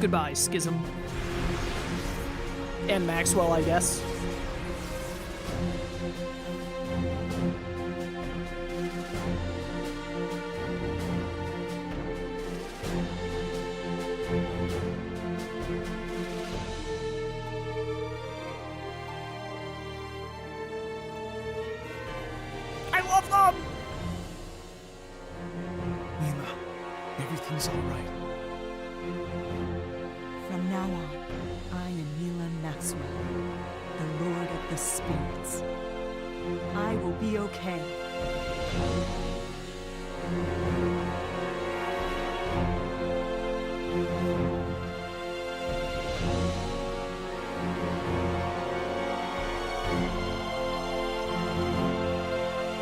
Goodbye, Schism. And Maxwell, I guess. I love them! Milla, everything's all right. From now on, I am Milla Maxwell, the Lord of the Spirits. I will be okay.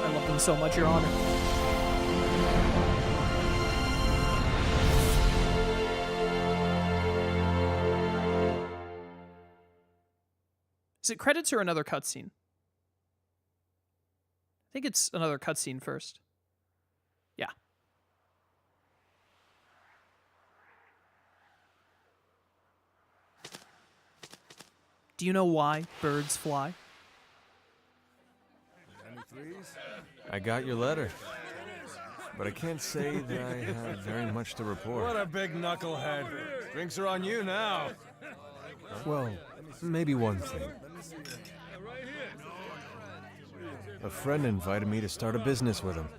I love them so much, Your Honor. Is it credits or another cutscene? I think it's another cutscene first. Yeah. Do you know why birds fly? I got your letter, but I can't say that I have very much to report. What a big knucklehead. Drinks are on you now. Well, maybe one thing. A friend invited me to start a business with him.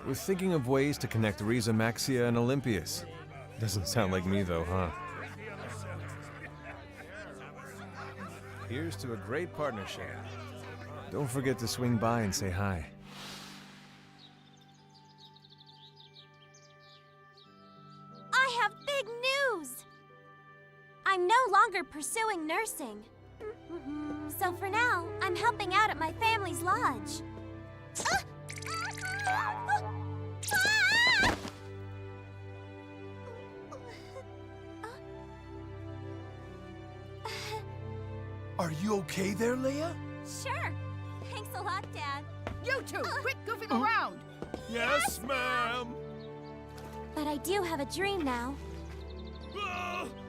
We're thinking of ways to connect Rieze Maxia and Olympias. Doesn't sound like me though, huh? Here's to a great partnership. Don't forget to swing by and say hi. I have big news! I'm no longer pursuing nursing. So for now, I'm helping out at my family's lodge. Are you okay there, Leia? Sure. Thanks a lot, Dad. You two, quit goofing around! Yes, ma'am. But I do have a dream now.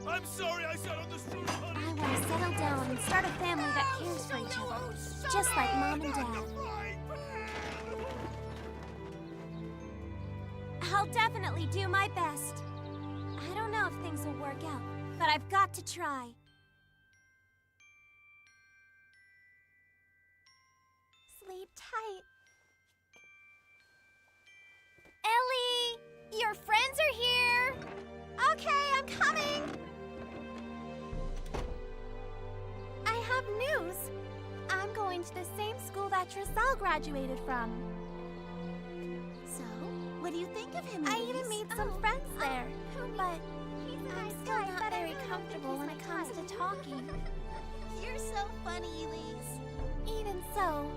I'm sorry I sat on the stool, honey. I want to settle down and start a family that cares for each other, just like Mom and Dad. I'll definitely do my best. I don't know if things will work out, but I've got to try. Sleep tight. Ellie! Your friends are here! Okay, I'm coming! I have news. I'm going to the same school that Trissel graduated from. So, what do you think of him? I even made some friends there, but I'm still not very comfortable when it comes to talking. You're so funny, Elise. Even so,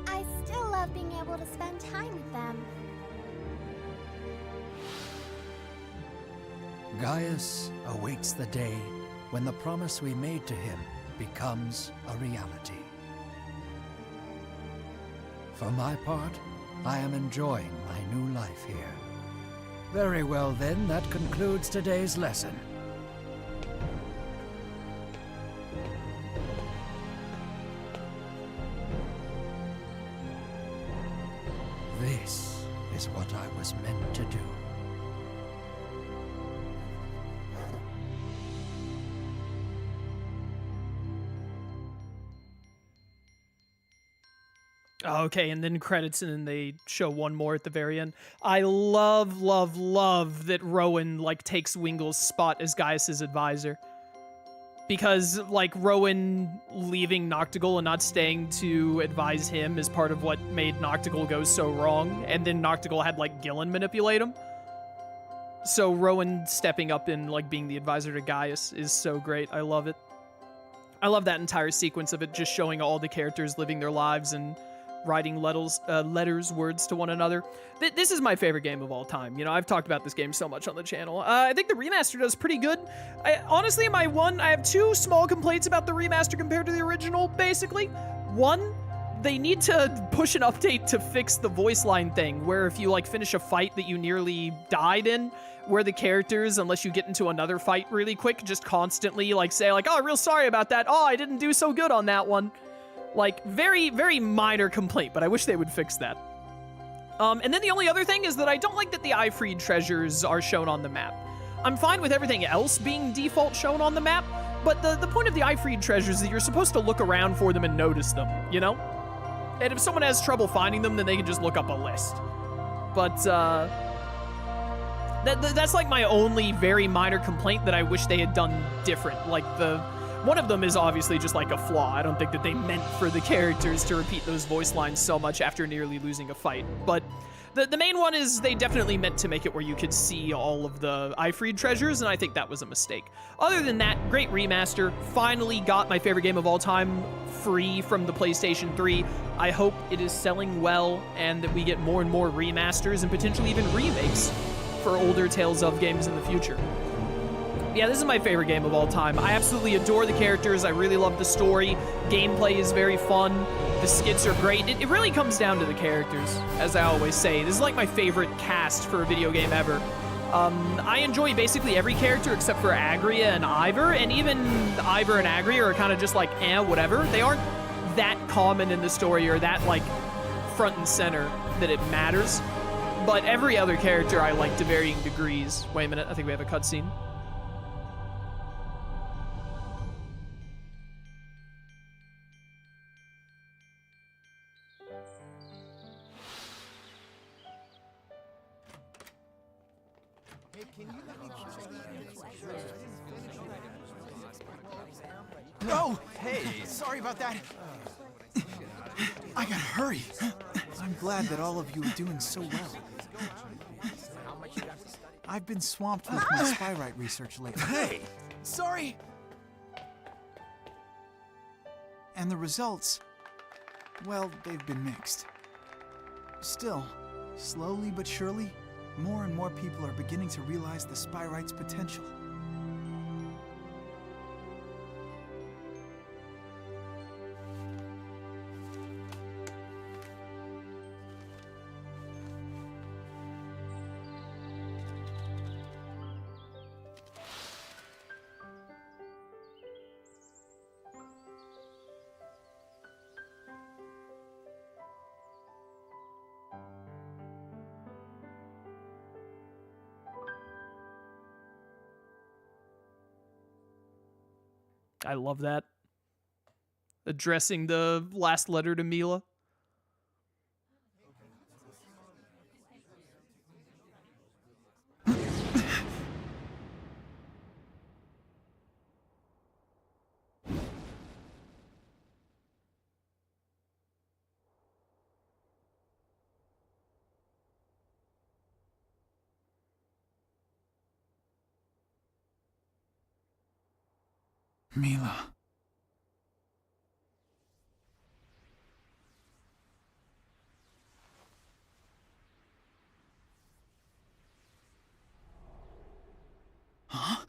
I still love being able to spend time with them. Gaius awaits the day when the promise we made to him becomes a reality. For my part, I am enjoying my new life here. Very well then, that concludes today's lesson. This is what I was meant to do. Okay, and then credits, and then they show one more at the very end. I love, love, love that Rowan, like, takes Wingle's spot as Gaius's advisor. Because, like, Rowan leaving Noctigal and not staying to advise him is part of what made Noctigal go so wrong. And then Noctigal had, like, Gillen manipulate him. So Rowan stepping up and, like, being the advisor to Gaius is so great. I love it. I love that entire sequence of it just showing all the characters living their lives and writing letters, words to one another. This is my favorite game of all time. You know, I've talked about this game so much on the channel. I think the remaster does pretty good. Honestly, I have two small complaints about the remaster compared to the original, basically. One, they need to push an update to fix the voice line thing, where if you like finish a fight that you nearly died in, where the characters, unless you get into another fight really quick, just constantly like say like, oh, real sorry about that. Oh, I didn't do so good on that one. Like, very, very minor complaint, but I wish they would fix that. And then the only other thing is that I don't like that the Ifreed treasures are shown on the map. I'm fine with everything else being default shown on the map, but the point of the Ifreed treasures is that you're supposed to look around for them and notice them, you know? And if someone has trouble finding them, then they can just look up a list. But, that's like my only very minor complaint that I wish they had done different. Like, one of them is obviously just like a flaw. I don't think that they meant for the characters to repeat those voice lines so much after nearly losing a fight. But the main one is they definitely meant to make it where you could see all of the Ifreed treasures, and I think that was a mistake. Other than that, great remaster. Finally got my favorite game of all time free from the PlayStation 3. I hope it is selling well and that we get more and more remasters and potentially even remakes for older Tales of games in the future. Yeah, this is my favorite game of all time. I absolutely adore the characters. I really love the story. Gameplay is very fun. The skits are great. It really comes down to the characters, as I always say. This is like my favorite cast for a video game ever. I enjoy basically every character except for Agria and Ivor, and even Ivor and Agria are kind of just like, whatever. They aren't that common in the story or that, like, front and center that it matters. But every other character I like to varying degrees. Wait a minute, I think we have a cutscene. Oh, hey, sorry about that. I gotta hurry. I'm glad that all of you are doing so well. I've been swamped with my spyrite research lately. Hey, sorry. And the results, well, they've been mixed. Still, slowly but surely, more and more people are beginning to realize the spyrite's potential. I love that. Addressing the last letter to Milla. Milla. Huh?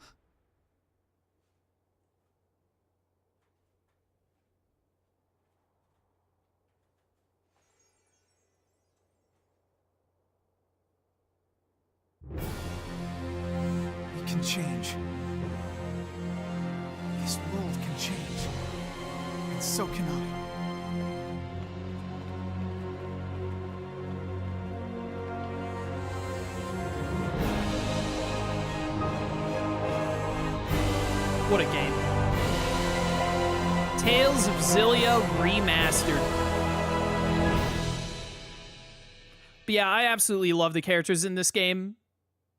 It can change. This world can change, and so can I. What a game. Tales of Xillia Remastered. But yeah, I absolutely love the characters in this game,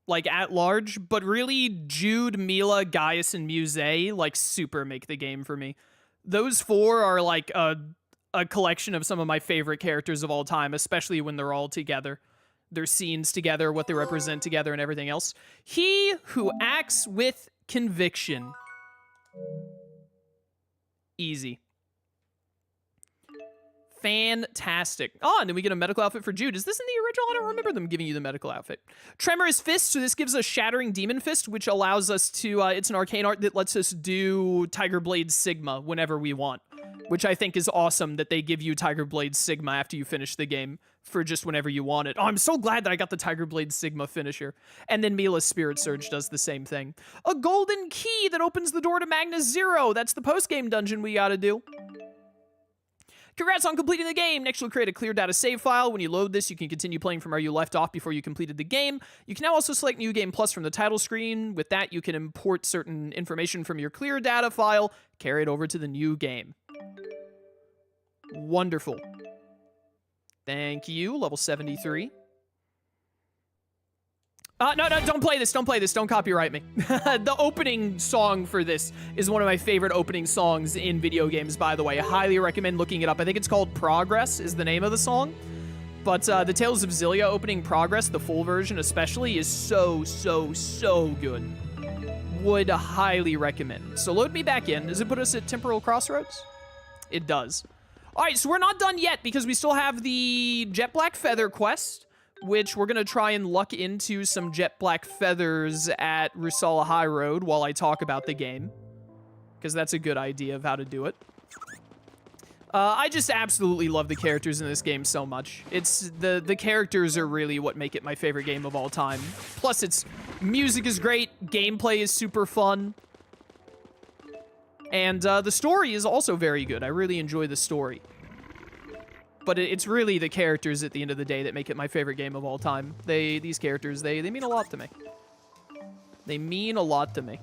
like, at large, but really, Jude, Milla, Gaius, and Muse, like, super make the game for me. Those four are, like, a collection of some of my favorite characters of all time, especially when they're all together. Their scenes together, what they represent together, and everything else. He who acts with conviction. Easy. Fantastic. Oh, and then we get a medical outfit for Jude. Is this in the original? I don't remember them giving you the medical outfit. Tremor's Fist. So this gives us Shattering Demon Fist, which allows us to, it's an arcane art that lets us do Tiger Blade Sigma whenever we want. which I think is awesome that they give you Tiger Blade Sigma after you finish the game for just whenever you want it. Oh, I'm so glad that I got the Tiger Blade Sigma finisher. And then Milla's Spirit Surge does the same thing. A golden key that opens the door to Magnus Zero. That's the post-game dungeon we gotta do. Congrats on completing the game. Next, you'll create a clear data save file. When you load this, you can continue playing from where you left off before you completed the game. You can now also select New Game Plus from the title screen. With that, you can import certain information from your clear data file, carry it over to the new game. Wonderful. Thank you, level 73. No, don't play this, don't copyright me. The opening song for this is one of my favorite opening songs in video games, by the way. I highly recommend looking it up. I think it's called Progress is the name of the song. But the Tales of Xillia opening Progress, the full version especially, is so good. Would highly recommend. So load me back in. Does it put us at Temporal Crossroads? It does. All right, so we're not done yet because we still have the Jet Black Feather quest, which we're going to try and luck into some jet black feathers at Rusala High Road while I talk about the game, because that's a good idea of how to do it. I just absolutely love the characters in this game so much. It's the characters are really what make it my favorite game of all time. Plus, its music is great, gameplay is super fun, and the story is also very good. I really enjoy the story. But it's really the characters at the end of the day that make it my favorite game of all time. These characters, they mean a lot to me. They mean a lot to me.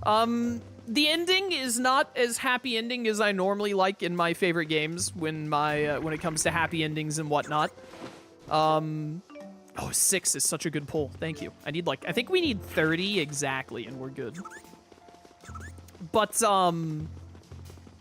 The ending is not as happy ending as I normally like in my favorite games when it comes to happy endings and whatnot. Oh, 6 is such a good pull. Thank you. I think we need 30 exactly and we're good. But,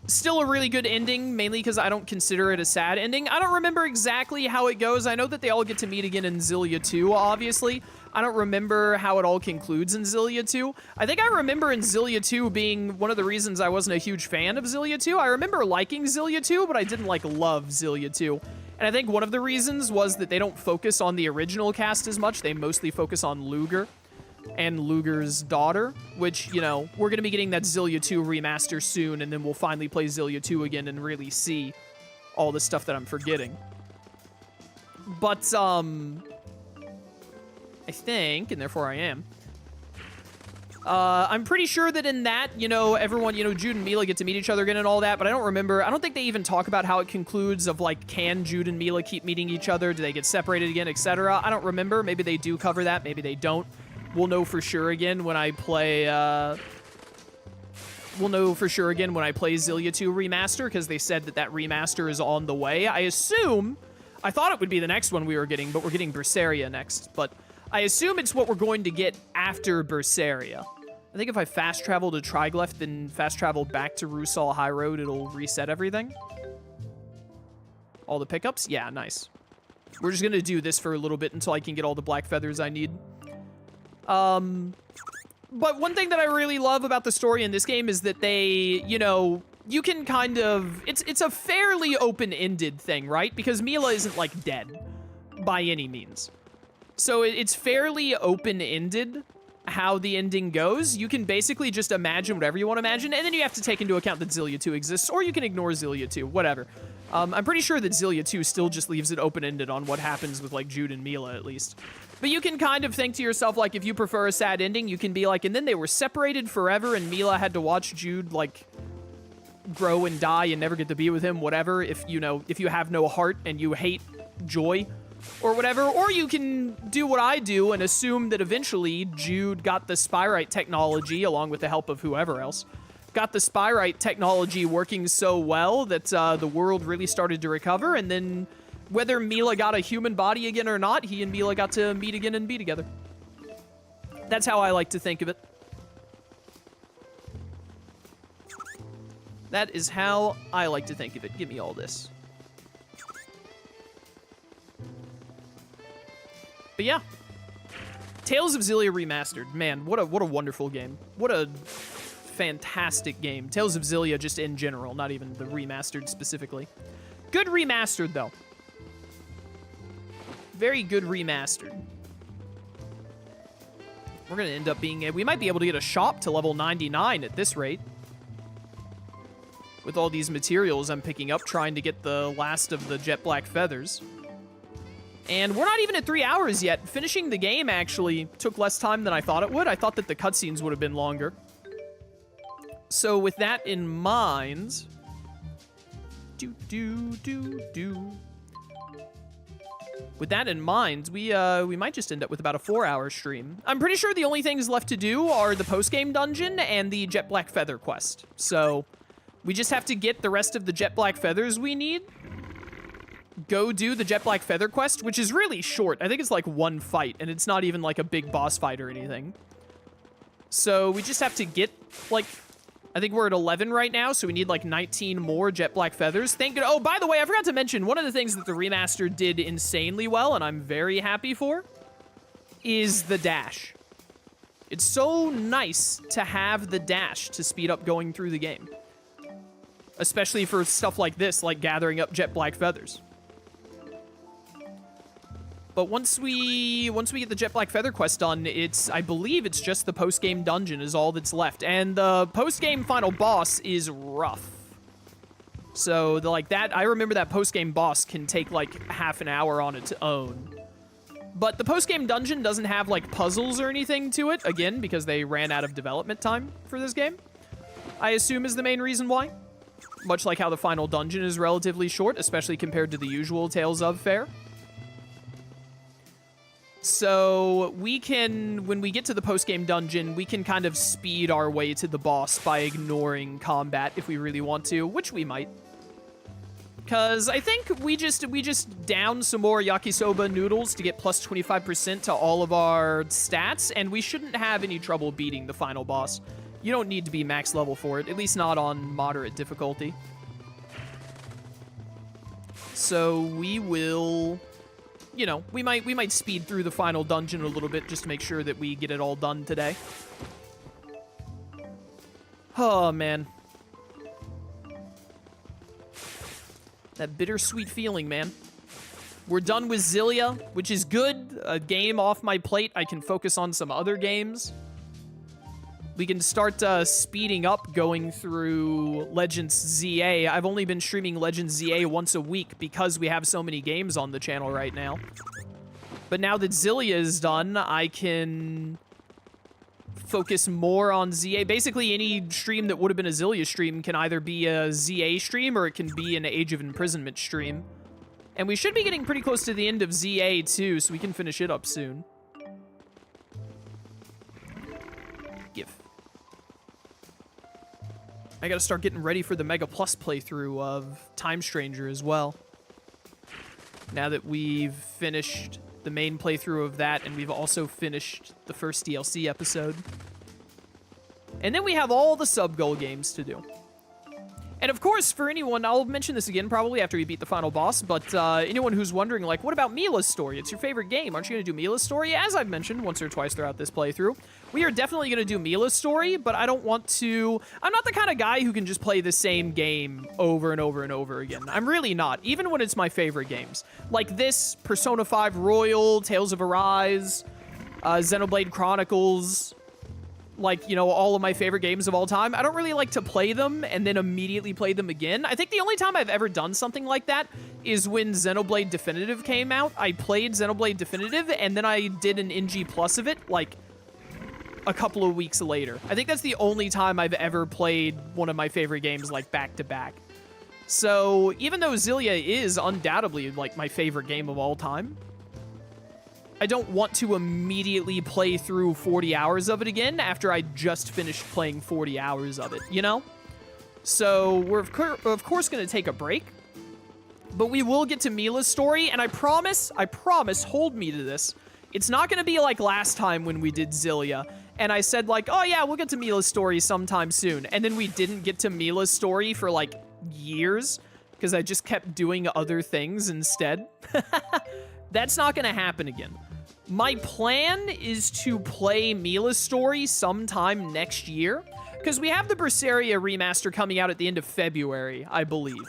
still a really good ending, mainly because I don't consider it a sad ending. I don't remember exactly how it goes. I know that they all get to meet again in Xillia 2, obviously. I don't remember how it all concludes in Xillia 2. I think I remember in Xillia 2 being one of the reasons I wasn't a huge fan of Xillia 2. I remember liking Xillia 2, but I didn't, love Xillia 2. And I think one of the reasons was that they don't focus on the original cast as much. They mostly focus on Luger and Luger's daughter, which, you know, we're going to be getting that Xillia 2 remaster soon, and then we'll finally play Xillia 2 again and really see all the stuff that I'm forgetting. But, I think, and therefore I am, I'm pretty sure that in that, you know, everyone, you know, Jude and Milla get to meet each other again and all that, but I don't think they even talk about how it concludes of, can Jude and Milla keep meeting each other? Do they get separated again, etc.? I don't remember. Maybe they do cover that. Maybe they don't. We'll know for sure again when I play, Xillia 2 Remaster, because they said that remaster is on the way. I thought it would be the next one we were getting, but we're getting Berseria next. But I assume it's what we're going to get after Berseria. I think if I fast travel to Triglyph, then fast travel back to Rusal High Road, it'll reset everything. All the pickups? Yeah, nice. We're just going to do this for a little bit until I can get all the black feathers I need. But one thing that I really love about the story in this game is that they, you know, you can kind of, it's a fairly open-ended thing, right? Because Milla isn't, dead by any means. So it's fairly open-ended how the ending goes. You can basically just imagine whatever you want to imagine, and then you have to take into account that Xillia 2 exists, or you can ignore Xillia 2, whatever. I'm pretty sure that Xillia 2 still just leaves it open-ended on what happens with, Jude and Milla, at least. But you can kind of think to yourself, if you prefer a sad ending, you can be and then they were separated forever, and Milla had to watch Jude, grow and die and never get to be with him, whatever, if you have no heart and you hate joy, or whatever. Or you can do what I do and assume that eventually Jude got the Spyrite technology, along with the help of whoever else, got the Spyrite technology working so well that the world really started to recover, and then whether Milla got a human body again or not, he and Milla got to meet again and be together. That's how I like to think of it. That is how I like to think of it. Give me all this. But yeah. Tales of Xillia Remastered. Man, what a wonderful game. What a fantastic game. Tales of Xillia just in general, not even the Remastered specifically. Good Remastered, though. Very good Remastered. We're going to end up being... We might be able to get a shop to level 99 at this rate. with all these materials I'm picking up, trying to get the last of the jet black feathers. And we're not even at 3 hours yet. Finishing the game actually took less time than I thought it would. I thought that the cutscenes would have been longer. So with that in mind... With that in mind, we might just end up with about a 4-hour stream. I'm pretty sure the only things left to do are the post-game dungeon and the Jet Black Feather quest. So we just have to get the rest of the Jet Black Feathers we need. Go do the Jet Black Feather quest, which is really short. I think it's like one fight, and it's not even like a big boss fight or anything. So we just have to get, like, I think we're at 11 right now, so we need like 19 more Jet Black Feathers. Thank you. Oh, by the way, I forgot to mention, one of the things that the remaster did insanely well, and I'm very happy for, is the dash. It's so nice to have the dash to speed up going through the game. Especially for stuff like this, like gathering up Jet Black Feathers. But once we get the Jet Black Feather quest done, I believe it's just the post-game dungeon is all that's left. And the post-game final boss is rough. So, I remember that post-game boss can take, like, half an hour on its own. But the post-game dungeon doesn't have, like, puzzles or anything to it, again, because they ran out of development time for this game. I assume is the main reason why. Much like how the final dungeon is relatively short, especially compared to the usual Tales of fare. So we can, when we get to the post-game dungeon, we can kind of speed our way to the boss by ignoring combat if we really want to, which we might. Because I think we just down some more yakisoba noodles to get plus 25% to all of our stats, and we shouldn't have any trouble beating the final boss. You don't need to be max level for it, at least not on moderate difficulty. So we will... You know, we might speed through the final dungeon a little bit just to make sure that we get it all done today. Oh, man. That bittersweet feeling, man. We're done with Xillia, which is good. A game off my plate. I can focus on some other games. We can start speeding up going through Legends ZA. I've only been streaming Legends ZA once a week because we have so many games on the channel right now. But now that Xillia is done, I can focus more on ZA. Basically, any stream that would have been a Xillia stream can either be a ZA stream or it can be an Age of Imprisonment stream. And we should be getting pretty close to the end of ZA too, so we can finish it up soon. Give. I gotta start getting ready for the Mega Plus playthrough of Time Stranger as well. Now that we've finished the main playthrough of that, and we've also finished the first DLC episode. And then we have all the sub-goal games to do. And of course, for anyone, I'll mention this again probably after we beat the final boss, but anyone who's wondering, like, what about Milla's story? It's your favorite game. Aren't you going to do Milla's story? As I've mentioned once or twice throughout this playthrough, we are definitely going to do Milla's story, but I don't want to... I'm not the kind of guy who can just play the same game over and over and over again. I'm really not, even when it's my favorite games. Like this, Persona 5 Royal, Tales of Arise, Xenoblade Chronicles... Like, you know, all of my favorite games of all time. I don't really like to play them and then immediately play them again. I think the only time I've ever done something like that is when Xenoblade Definitive came out. I played Xenoblade Definitive, and then I did an NG Plus of it, like, a couple of weeks later. I think that's the only time I've ever played one of my favorite games, like, back-to-back. So, even though Xillia is undoubtedly, like, my favorite game of all time, I don't want to immediately play through 40 hours of it again after I just finished playing 40 hours of it, you know? So we're of course going to take a break, but we will get to Milla's story, and I promise, hold me to this. It's not going to be like last time when we did Xillia, and I said like, oh yeah, we'll get to Milla's story sometime soon, and then we didn't get to Milla's story for like years, because I just kept doing other things instead. That's not going to happen again. My plan is to play Milla's story sometime next year, because we have the Berseria remaster coming out at the end of February, I believe.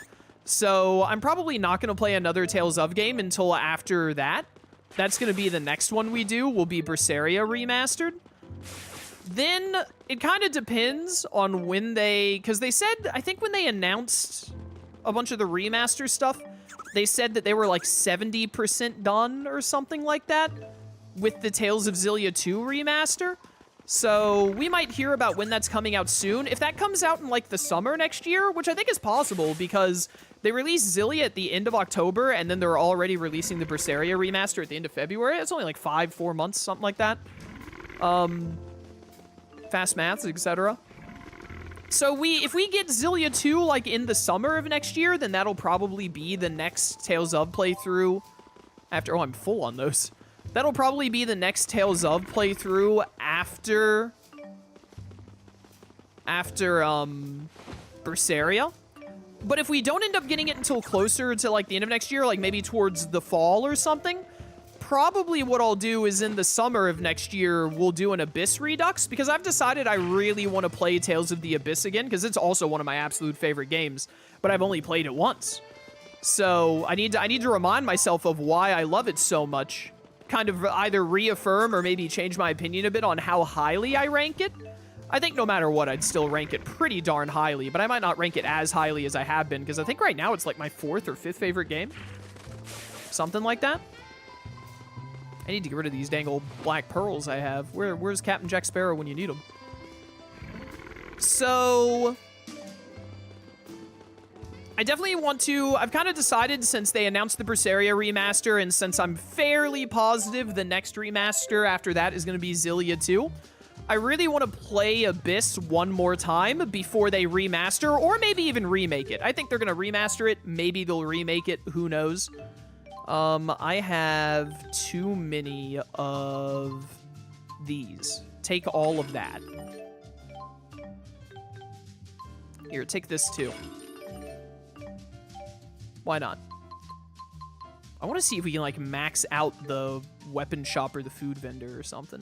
So I'm probably not going to play another Tales of game until after that. That's going to be the next one we do, will be Berseria Remastered. Then it kind of depends on when because they said, I think when they announced a bunch of the remaster stuff, they said that they were like 70% done or something like that with the Tales of Xillia 2 remaster. So we might hear about when that's coming out soon. If that comes out in like the summer next year, which I think is possible because they released Xillia at the end of October and then they're already releasing the Berseria remaster at the end of February. It's only like 4 months, something like that. Fast maths, etc. So if we get Xillia 2 like in the summer of next year, then that'll probably be the next Tales of playthrough after... Oh, I'm full on those. That'll probably be the next Tales of playthrough after Berseria. But if we don't end up getting it until closer to like the end of next year, like maybe towards the fall or something, probably what I'll do is in the summer of next year, we'll do an Abyss Redux, because I've decided I really want to play Tales of the Abyss again, because it's also one of my absolute favorite games, but I've only played it once. So I need to remind myself of why I love it so much, kind of either reaffirm or maybe change my opinion a bit on how highly I rank it. I think no matter what, I'd still rank it pretty darn highly, but I might not rank it as highly as I have been, because I think right now it's like my 4th or 5th favorite game. Something like that. I need to get rid of these dang old black pearls I have. Where's Captain Jack Sparrow when you need him? So I definitely want to... I've kind of decided since they announced the Berseria remaster, and since I'm fairly positive the next remaster after that is going to be Xillia 2, I really want to play Abyss one more time before they remaster, or maybe even remake it. I think they're going to remaster it. Maybe they'll remake it. Who knows? I have too many of these. Take all of that. Here, take this too. Why not? I want to see if we can, like, max out the weapon shop or the food vendor or something.